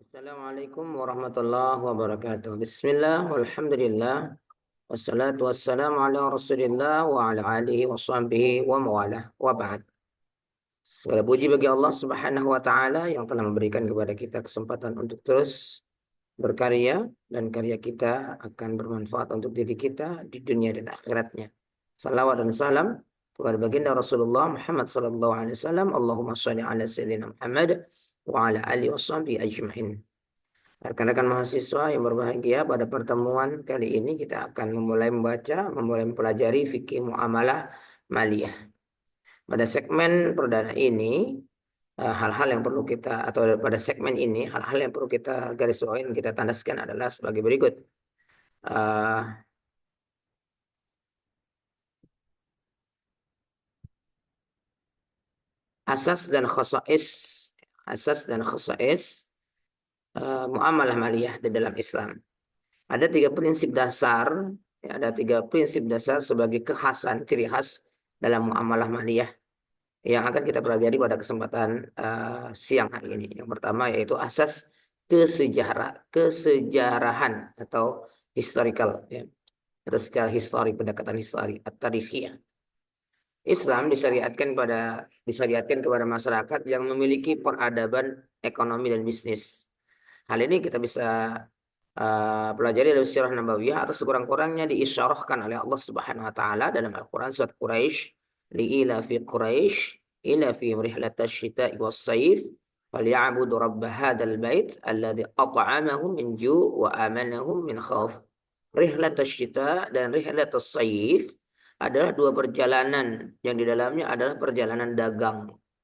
Assalamualaikum warahmatullahi wabarakatuh. Bismillah, walhamdulillah, wassalatu wassalamu ala rasulillah wa ala alihi wa sahbihi wa mawalah, wa ba'd. Segala puji bagi Allah subhanahu wa ta'ala yang telah memberikan kepada kita kesempatan untuk terus berkarya, dan karya kita akan bermanfaat untuk diri kita di dunia dan akhiratnya. Salawat dan salam kepada baginda Rasulullah Muhammad sallallahu alaihi wasallam. Allahumma shalli ala sayyidina Muhammad wa ala alihi wa sahbihi ajma'in. Rekan-rekan mahasiswa yang berbahagia, pada pertemuan kali ini kita akan memulai mempelajari fikih muamalah maliyah. Pada segmen perdana ini, hal-hal yang perlu kita, atau pada segmen ini, hal-hal yang perlu kita garis bawahi, kita tandaskan adalah sebagai berikut. Asas dan khasais muamalah maliyah di dalam Islam. Ada tiga prinsip dasar, sebagai kekhasan, ciri khas dalam muamalah maliyah yang akan kita pelajari pada kesempatan siang hari ini. Yang pertama yaitu asas kesejarahan atau historical, ya. Atau secara histori, pendekatan histori, at-tarikhiyah. Islam disyariatkan kepada masyarakat yang memiliki peradaban ekonomi dan bisnis. Hal ini kita bisa pelajari dari sirah nabawiyah, atau sekurang-kurangnya diisyarahkan oleh Allah Subhanahu wa taala dalam Al-Qur'an surat Quraisy, li'ila fi Quraisy ila fi rihlatash shita'i was-sayf falyabudu rabb hadzal bait alladzi at'amahum min ju' wa amanahum min khauf. Rihlatash shita' dan rihlatash sayf adalah dua perjalanan yang di dalamnya adalah perjalanan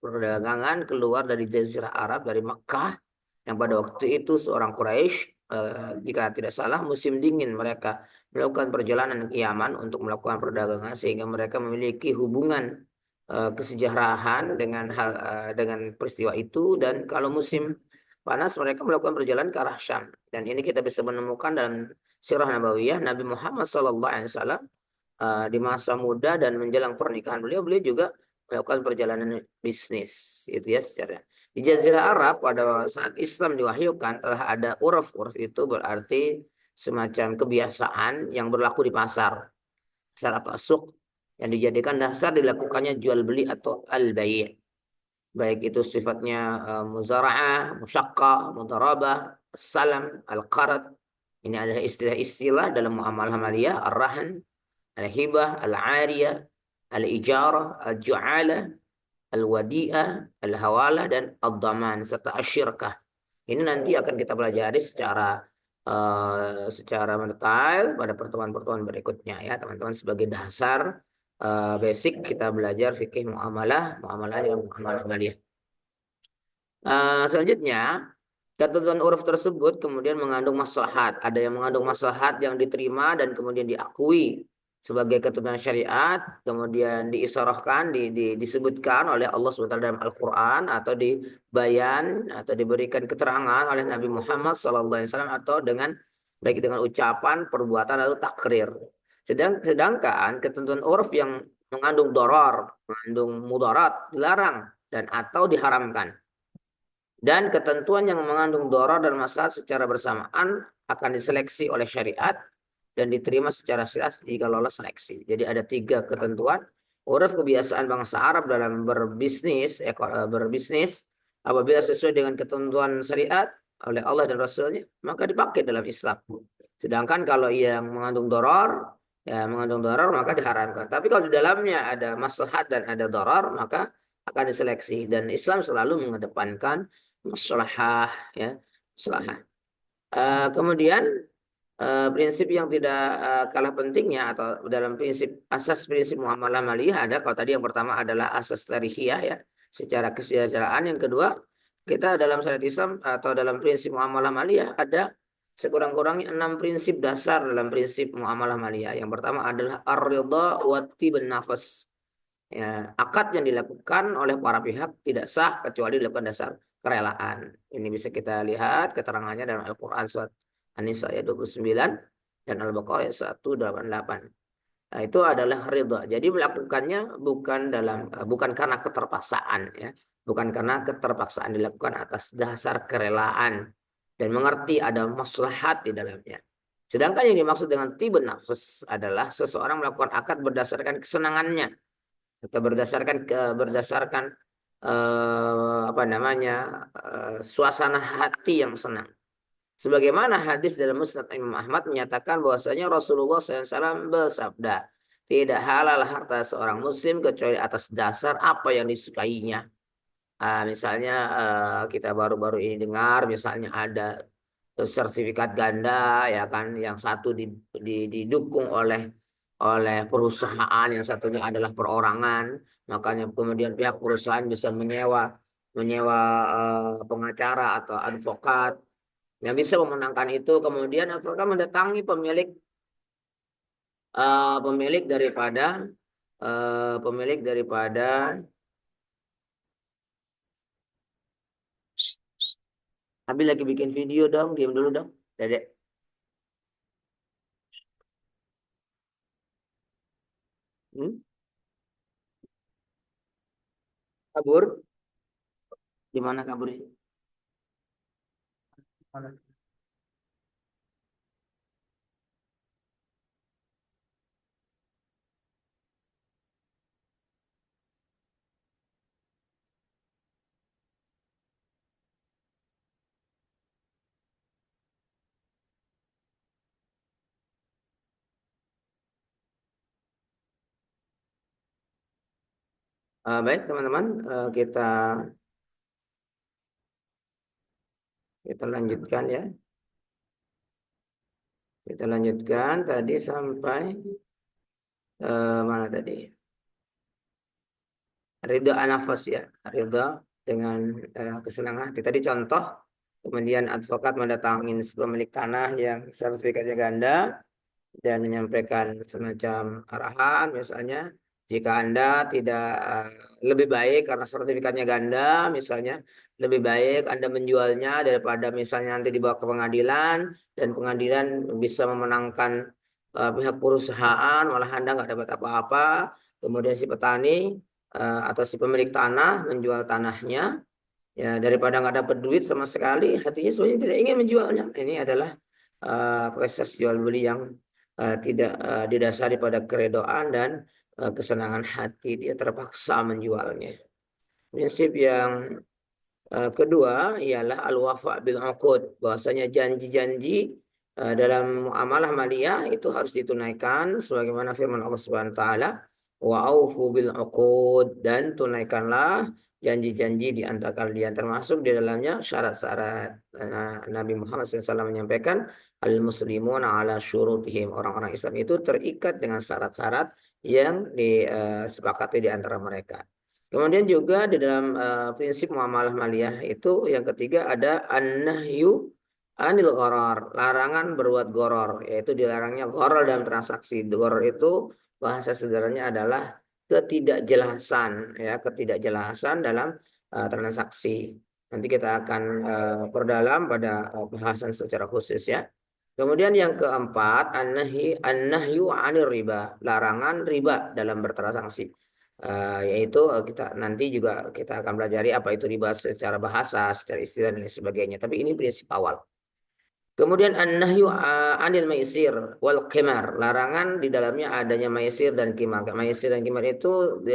perdagangan keluar dari Jazirah Arab, dari Mekah, yang pada waktu itu seorang Quraisy, jika tidak salah musim dingin, mereka melakukan perjalanan ke Yaman untuk melakukan perdagangan, sehingga mereka memiliki hubungan kesejarahan dengan peristiwa itu. Dan kalau musim panas mereka melakukan perjalanan ke arah Syam. Dan ini kita bisa menemukan dalam sirah nabawiyah Nabi Muhammad SAW di masa muda dan menjelang pernikahan beliau juga melakukan perjalanan bisnis, itu ya. Secara di Jazirah Arab pada saat Islam diwahyukan telah ada uruf. Uruf itu berarti semacam kebiasaan yang berlaku di pasar atau suq, yang dijadikan dasar dilakukannya jual beli atau al-bai'. Baik itu sifatnya muzara'ah, musyaqqah, mudarabah, salam, al-qarad. Ini adalah istilah-istilah dalam muamalah maliyah: ar-rahan, al-hibah, al-ariyah, al-ijarah, al-ju'alah, al-wadi'ah, al-hawalah, dan al-dhaman, serta asyirkah. Ini nanti akan kita pelajari secara mendetail pada pertemuan-pertemuan berikutnya, ya teman-teman. Sebagai dasar basic kita belajar fikih muamalah dan muamalah maliyah. Selanjutnya, ketentuan uruf tersebut kemudian mengandung maslahat. Ada yang mengandung maslahat yang diterima dan kemudian diakui sebagai ketentuan syariat, kemudian diisarahkan, disebutkan oleh Allah SWT dalam Al-Quran, atau dibayan atau diberikan keterangan oleh Nabi Muhammad SAW, atau baik dengan ucapan, perbuatan, atau takrir. Sedangkan ketentuan uruf yang mengandung doror, mengandung mudarat, dilarang dan atau diharamkan. Dan ketentuan yang mengandung doror dan maslahat secara bersamaan akan diseleksi oleh syariat dan diterima secara sah jika lolos seleksi. Jadi ada tiga ketentuan. Uruf, kebiasaan bangsa Arab dalam berbisnis, apabila sesuai dengan ketentuan syariat oleh Allah dan Rasulnya, maka dipakai dalam Islam. Sedangkan kalau yang mengandung doror, maka diharamkan. Tapi kalau di dalamnya ada maslahat dan ada doror, maka akan diseleksi. Dan Islam selalu mengedepankan maslahah, ya, maslahah. Kemudian prinsip yang tidak kalah pentingnya, atau dalam asas prinsip muamalah maliyah ada. Kalau tadi yang pertama adalah asas tarihiyah, ya, secara kesejahteraan. Yang kedua, kita dalam syariat Islam atau dalam prinsip muamalah maliyah ada sekurang-kurangnya 6 prinsip dasar dalam prinsip muamalah maliyah. Yang pertama adalah ar-ridha wa tibun nafas. Ya, akad yang dilakukan oleh para pihak tidak sah kecuali dilakukan dasar kerelaan. Ini bisa kita lihat keterangannya dalam Al-Quran surat An-Nisa ayat 29 dan Al-Baqarah ayat 188. Nah, itu adalah ridha. Jadi melakukannya bukan karena keterpaksaan, ya. Bukan karena keterpaksaan, dilakukan atas dasar kerelaan dan mengerti ada maslahat di dalamnya. Sedangkan yang dimaksud dengan tibun nafs adalah seseorang melakukan akad berdasarkan kesenangannya atau berdasarkan apa namanya suasana hati yang senang. Sebagaimana hadis dalam Musnad Imam Ahmad menyatakan bahwasanya Rasulullah SAW bersabda, tidak halal harta seorang muslim kecuali atas dasar apa yang disukainya. Misalnya kita baru-baru ini dengar misalnya ada sertifikat ganda ya kan, yang satu didukung oleh perusahaan, yang satunya adalah perorangan. Makanya kemudian pihak perusahaan bisa menyewa menyewa pengacara atau advokat yang bisa memenangkan itu. Kemudian advokat mendatangi eh, pemilik daripada pemilik daripada Abi lagi bikin video dong, diam dulu dong, Dedek. Hmm? Kabur? Di mana kaburnya? Mana? Baik teman-teman, kita lanjutkan ya. Kita lanjutkan tadi sampai mana tadi? Ridha anafas ya, ridha dengan kesenangan hati. Tadi contoh, kemudian advokat mendatangi pemilik tanah yang sertifikatnya ganda dan menyampaikan semacam arahan, misalnya jika Anda tidak lebih baik karena sertifikatnya ganda, misalnya lebih baik Anda menjualnya daripada misalnya nanti dibawa ke pengadilan dan pengadilan bisa memenangkan pihak perusahaan, malah Anda nggak dapat apa-apa. Kemudian si petani atau si pemilik tanah menjual tanahnya, ya daripada nggak dapat duit sama sekali, hatinya sebenarnya tidak ingin menjualnya. Ini adalah proses jual beli yang tidak didasari pada keredoan dan kesenangan hati, dia terpaksa menjualnya. Prinsip yang kedua ialah al-wafa bil uqud, bahwasanya janji-janji dalam muamalah maliyah itu harus ditunaikan sebagaimana firman Allah Subhanahu wa taala, wa aufu bil uqud, dan tunaikanlah janji-janji di antara kalian, termasuk di dalamnya syarat-syarat. Nabi Muhammad SAW menyampaikan al muslimuna ala syurutihim, orang-orang Islam itu terikat dengan syarat-syarat yang disepakati di antara mereka. Kemudian juga di dalam prinsip muamalah maliyah itu yang ketiga ada an-nahyu anil gharar, larangan berbuat goror, yaitu dilarangnya goror dalam transaksi. Goror itu bahasa sederhananya adalah ketidakjelasan, ya, ketidakjelasan dalam transaksi. Nanti kita akan perdalam pada bahasan secara khusus ya. Kemudian yang keempat, an-nahyu anir riba, larangan riba dalam bertransaksi. Yaitu kita nanti juga kita akan pelajari apa itu riba secara bahasa, secara istilah dan lain sebagainya. Tapi ini prinsip awal. Kemudian an-nahyu anil maisir wal qimar, larangan di dalamnya adanya maisir dan qimar. Maisir dan qimar itu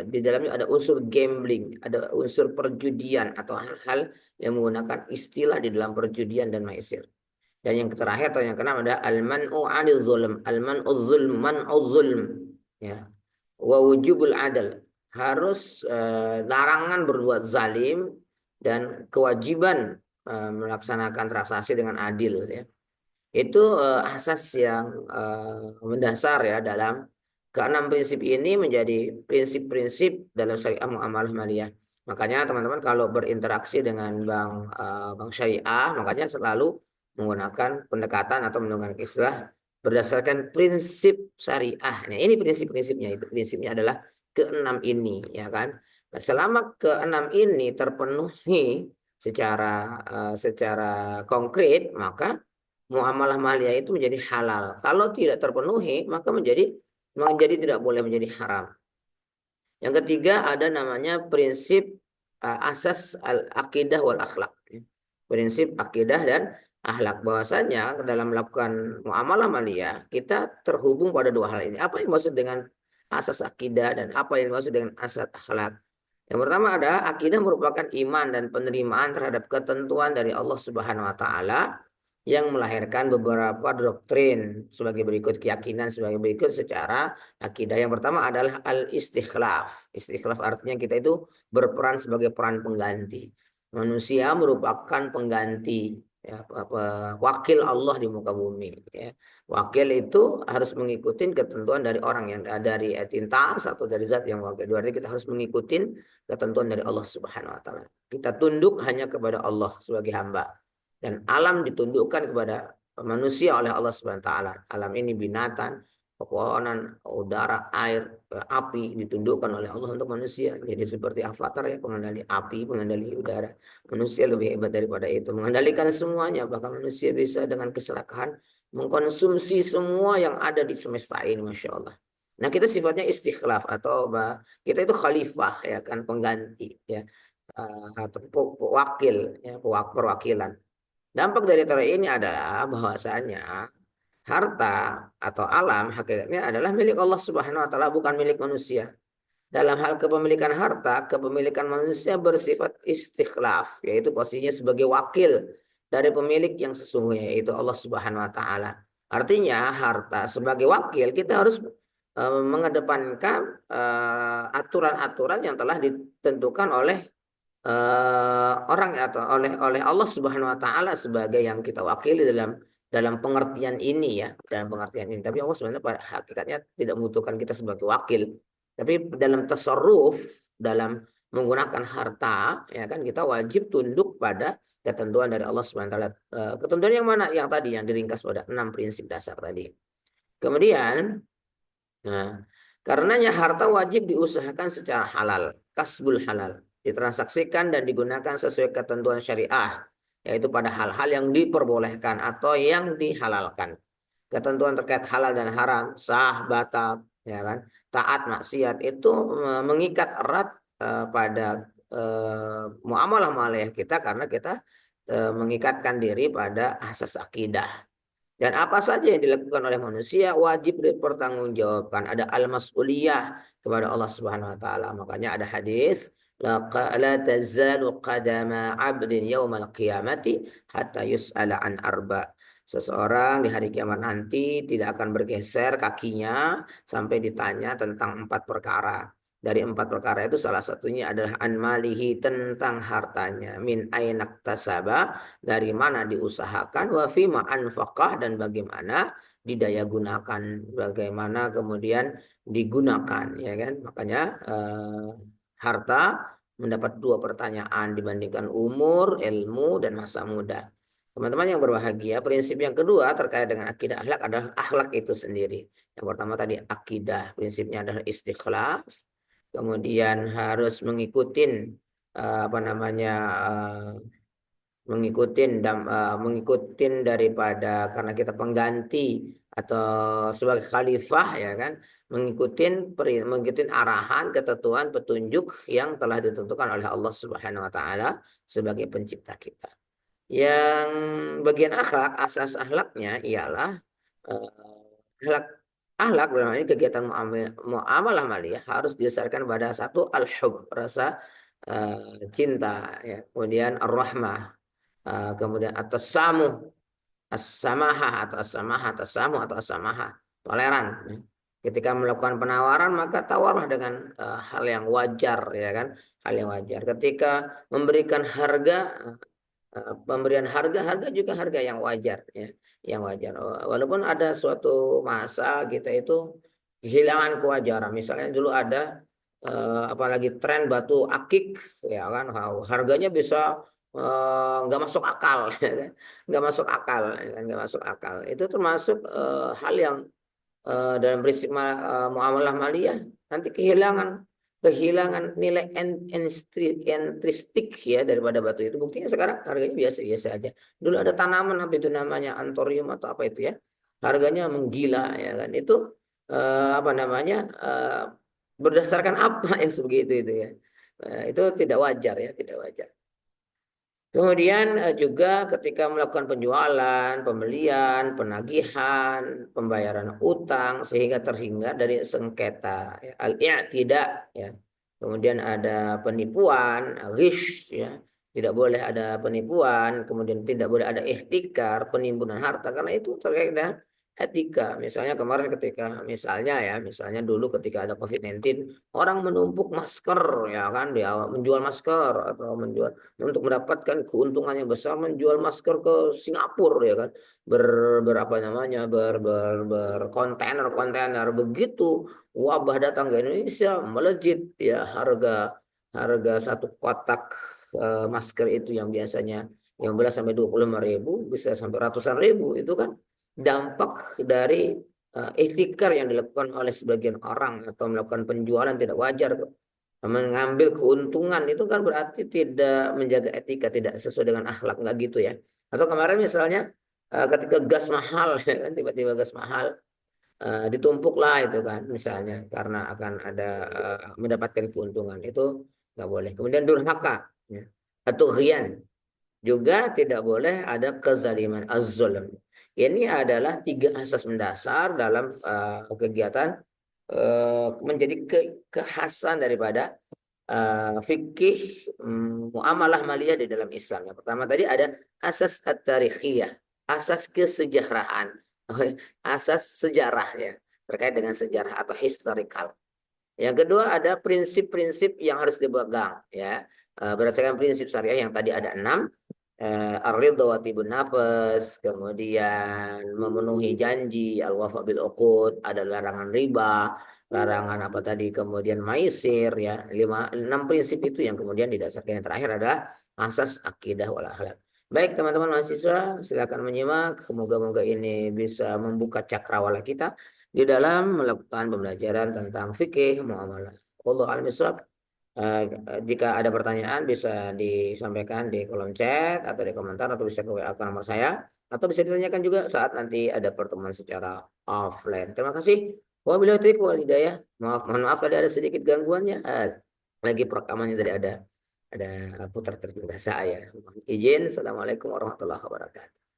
di dalamnya ada unsur gambling, ada unsur perjudian atau hal-hal yang menggunakan istilah di dalam perjudian dan maisir. Dan yang terakhir atau yang keenam ada al-man'u 'anil zulm. Al-man'u zulm, man'u zulm. Ya. Wa wujubul adal. Harus larangan berbuat zalim dan kewajiban melaksanakan transaksi dengan adil ya. Itu asas yang mendasar ya dalam keenam prinsip ini, menjadi prinsip-prinsip dalam syariah muamalah maliyah. Makanya teman-teman kalau berinteraksi dengan bank syariah, makanya selalu menggunakan pendekatan atau menggunakan istilah berdasarkan prinsip syariah. Nah, ini prinsip-prinsipnya, itu prinsipnya adalah keenam ini ya kan. Nah, selama keenam ini terpenuhi secara konkret, maka muamalah maliyah itu menjadi halal. Kalau tidak terpenuhi, maka menjadi tidak boleh, menjadi haram. Yang ketiga ada namanya prinsip asas al-aqidah wal akhlak. prinsip akidah dan akhlak. Bahwasanya dalam melakukan muamalah maliyah kita terhubung pada dua hal ini. Apa yang dimaksud dengan asas akidah dan apa yang dimaksud dengan asas akhlak? Yang pertama adalah akidah merupakan iman dan penerimaan terhadap ketentuan dari Allah Subhanahu wa taala yang melahirkan beberapa doktrin sebagai berikut, keyakinan sebagai berikut secara akidah. Yang pertama adalah al-istikhlaf. Istikhlaf artinya kita itu berperan sebagai peran pengganti. Manusia merupakan pengganti, ya, wakil Allah di muka bumi, ya. Wakil itu harus mengikuti ketentuan dari orang yang dari entitas atau dari zat yang wakil. Berarti kita harus mengikuti ketentuan dari Allah Subhanahu wa taala. Kita tunduk hanya kepada Allah sebagai hamba. Dan alam ditundukkan kepada manusia oleh Allah Subhanahu wa taala. Alam ini binatang, pepohonan, udara, air, api ditundukkan oleh Allah untuk manusia. Jadi seperti avatar ya, pengendali api, pengendali udara. Manusia lebih hebat daripada itu, mengendalikan semuanya. Bahkan manusia bisa dengan keserakahan mengkonsumsi semua yang ada di semesta ini, masya Allah. Nah, kita sifatnya istikhlaf atau kita itu khalifah ya kan, pengganti ya, atau wakil ya, perwakilan. Dampak dari teori ini adalah bahwasanya harta atau alam hakikatnya adalah milik Allah Subhanahu wa taala, bukan milik manusia. Dalam hal kepemilikan harta, kepemilikan manusia bersifat istikhlaf, yaitu posisinya sebagai wakil dari pemilik yang sesungguhnya, yaitu Allah Subhanahu wa taala. Artinya harta sebagai wakil kita harus mengedepankan aturan-aturan yang telah ditentukan oleh orang atau oleh Allah Subhanahu wa taala sebagai yang kita wakili dalam pengertian ini ya, dalam pengertian ini. Tapi Allah sebenarnya pada hakikatnya tidak membutuhkan kita sebagai wakil. Tapi dalam tasarruf, dalam menggunakan harta, ya kan kita wajib tunduk pada ketentuan dari Allah Subhanahu wa taala. Ketentuan yang mana? Yang tadi yang diringkas pada 6 prinsip dasar tadi. Kemudian, nah, karenanya harta wajib diusahakan secara halal, kasbul halal, ditransaksikan dan digunakan sesuai ketentuan syariah, yaitu pada hal-hal yang diperbolehkan atau yang dihalalkan. Ketentuan terkait halal dan haram, sah, batal, ya kan, taat, maksiat itu mengikat erat pada muamalah maliyah kita karena kita mengikatkan diri pada asas akidah. Dan apa saja yang dilakukan oleh manusia wajib dipertanggungjawabkan. Ada al-mas'uliyah kepada Allah Subhanahu wa taala. Makanya ada hadis la tazalu qadama 'abdin yaumal qiyamati hatta yus'ala an arba. Seseorang di hari kiamat nanti tidak akan bergeser kakinya sampai ditanya tentang 4 perkara. Dari 4 perkara itu salah satunya adalah an malihi, tentang hartanya, min ainak tasaba, dari mana diusahakan, wa fima anfaqah, dan bagaimana didaya gunakan, bagaimana kemudian digunakan, ya kan. Makanya harta mendapat 2 pertanyaan dibandingkan umur, ilmu, dan masa muda. Teman-teman yang berbahagia, prinsip yang kedua terkait dengan akidah akhlak adalah akhlak itu sendiri. Yang pertama tadi akidah, prinsipnya adalah istikhlaf, kemudian harus mengikuti apa namanya, mengikutin daripada, karena kita pengganti atau sebagai khalifah ya kan, mengikutin arahan, ketentuan, petunjuk yang telah ditentukan oleh Allah Subhanahu wa taala sebagai pencipta kita. Yang bagian akhlak, asas akhlaknya ialah akhlak akhlak dalam ini kegiatan muamalah maliyah harus didasarkan pada satu al-hub, rasa cinta ya, kemudian ar-rahmah, kemudian atas samu, as-samaha atau as-samaha, tasamu atau as-samaha, toleran ya. Ketika melakukan penawaran maka tawarlah dengan hal yang wajar ya kan, hal yang wajar. Ketika memberikan harga, pemberian harga juga harga yang wajar ya, yang wajar. Walaupun ada suatu masa kita itu kehilangan kewajaran. Misalnya dulu ada apalagi tren batu akik ya kan, harganya bisa nggak masuk akal ya kan? Nggak masuk akal ya kan? Nggak masuk akal, itu termasuk hal yang dalam prinsip muamalah maliyah nanti kehilangan nilai intristik ya daripada batu itu. Buktinya sekarang harganya biasa-biasa aja. Dulu ada tanaman apa itu namanya, antorium atau apa itu ya, harganya menggila ya kan. Itu apa namanya, berdasarkan apa yang sebegitu itu ya. Itu tidak wajar ya, tidak wajar. Kemudian juga ketika melakukan penjualan, pembelian, penagihan, pembayaran utang sehingga terhindar dari sengketa, ya. Al-i'tida, ya. Kemudian ada penipuan, ghish, ya. Tidak boleh ada penipuan, kemudian tidak boleh ada ihtikar, penimbunan harta karena itu terkait dengan etika. Misalnya kemarin ketika misalnya dulu ketika ada COVID-19, orang menumpuk masker, ya kan, dia menjual masker atau menjual untuk mendapatkan keuntungan yang besar, menjual masker ke Singapura, ya kan, ber, berapa namanya berkontainer kontainer begitu wabah datang ke Indonesia melejit, ya, harga harga satu kotak masker itu yang biasanya 15 sampai 25 ribu bisa sampai ratusan ribu. Itu kan dampak dari ikhtikar yang dilakukan oleh sebagian orang atau melakukan penjualan tidak wajar, mengambil keuntungan. Itu kan berarti tidak menjaga etika, tidak sesuai dengan akhlak, nggak gitu ya. Atau kemarin misalnya ketika gas mahal, ya kan, tiba-tiba gas mahal, ditumpuk lah itu kan misalnya karena akan ada mendapatkan keuntungan, itu nggak boleh. Kemudian durhaka, ya, atau rian, juga tidak boleh ada kezaliman, az-zulm. Ini adalah tiga asas mendasar dalam kegiatan menjadi kekhasan daripada fikih muamalah maliyah di dalam Islam. Yang pertama tadi ada asas at-tarikhiyah, asas kesejarahan, asas sejarah, ya, terkait dengan sejarah atau historical. Yang kedua ada prinsip-prinsip yang harus dipegang, ya. Berdasarkan prinsip syariah yang tadi ada 6, ar-ridha wa tibun nafas, kemudian memenuhi janji, al-wafa bil uqud, ada larangan riba, larangan apa tadi, kemudian maisir, ya. 6 prinsip itu yang kemudian didasarkan. Yang terakhir adalah asas akidah wal akhlak. Baik teman-teman mahasiswa, silakan menyimak. Semoga-moga ini bisa membuka cakrawala kita di dalam melakukan pembelajaran tentang fikih muamalah. Wallahu a'lam bishawab. Jika ada pertanyaan bisa disampaikan di kolom chat atau di komentar atau bisa ke WA ke nomor saya atau bisa ditanyakan juga saat nanti ada pertemuan secara offline. Terima kasih. Wabillahi taufiq wal hidayah. Mohon maaf ada sedikit gangguannya. Lagi perekamannya tadi ada putar tercinta saya. Mohon izin. Assalamualaikum warahmatullahi wabarakatuh.